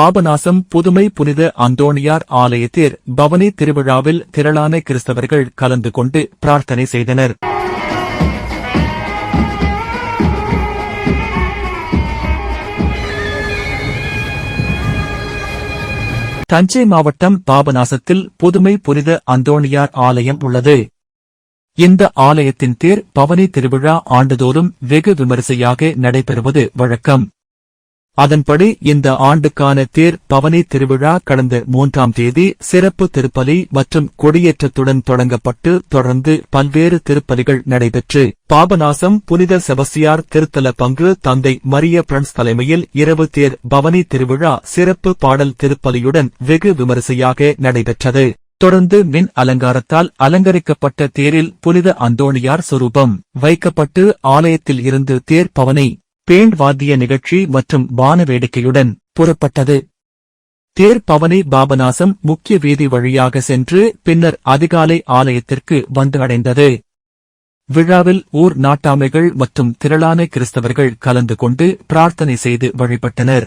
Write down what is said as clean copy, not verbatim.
பாபநாசம் புதுமை புனித அந்தோணியார் ஆலய தேர் பவனி திருவிழாவில் திரளான கிறிஸ்தவர்கள் கலந்து கொண்டு பிரார்த்தனை செய்தனர். தஞ்சை மாவட்டம் பாபநாசத்தில் புதுமை புனித அந்தோணியார் ஆலயம் உள்ளது. இந்த ஆலயத்தின் தேர் பவனி திருவிழா ஆண்டுதோறும் வெகு விமரிசையாக நடைபெறுவது வழக்கம். அதன்படி இந்த ஆண்டுக்கான தேர் பவனி திருவிழா கடந்த 3ஆம் தேதி சிறப்பு திருப்பலி மற்றும் கொடியேற்றத்துடன் தொடங்கப்பட்டு தொடர்ந்து பல்வேறு திருப்பலிகள் நடைபெற்று பாபநாசம் புனித செபஸ்தியார் திருத்தல பங்கு தந்தை மரிய பிரான்ஸ் தலைமையில் இரவு தேர் பவனி திருவிழா சிறப்பு பாடல் திருப்பலியுடன் வெகு விமரிசையாக நடைபெற்றது. தொடர்ந்து மின் அலங்காரத்தால் அலங்கரிக்கப்பட்ட தேரில் புனித அந்தோணியார் சொரூபம் வைக்கப்பட்டு ஆலயத்தில் இருந்து தேர் பவனி பேண்ட் வாத்திய நிகழ்ச்சி மற்றும் வான வேடிக்கையுடன் புறப்பட்டது. தேர் பவனி பாபநாசம் முக்கிய வீதி வழியாக சென்று பின்னர் அதிகாலை ஆலயத்திற்கு வந்து அடைந்தது. விழாவில் ஊர் நாட்டாமைகள் மற்றும் திரளான கிறிஸ்தவர்கள் கலந்து கொண்டு பிரார்த்தனை செய்து வழிபட்டனர்.